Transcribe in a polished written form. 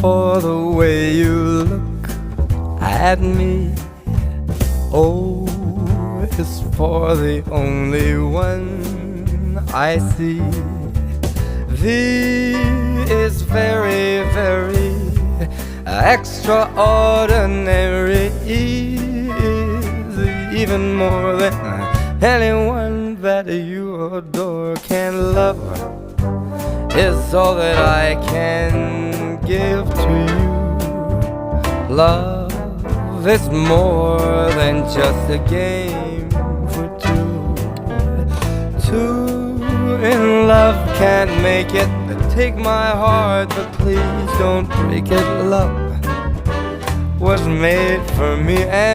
for the way you look at me. O is for the only one I see. V is very, very extraordinary. E is even more than anyone that you adore can love. Is all that I can give to you. Love is more than just a game for two. Two in love can't make it. Take my heart, but please don't break it. Love was made for me and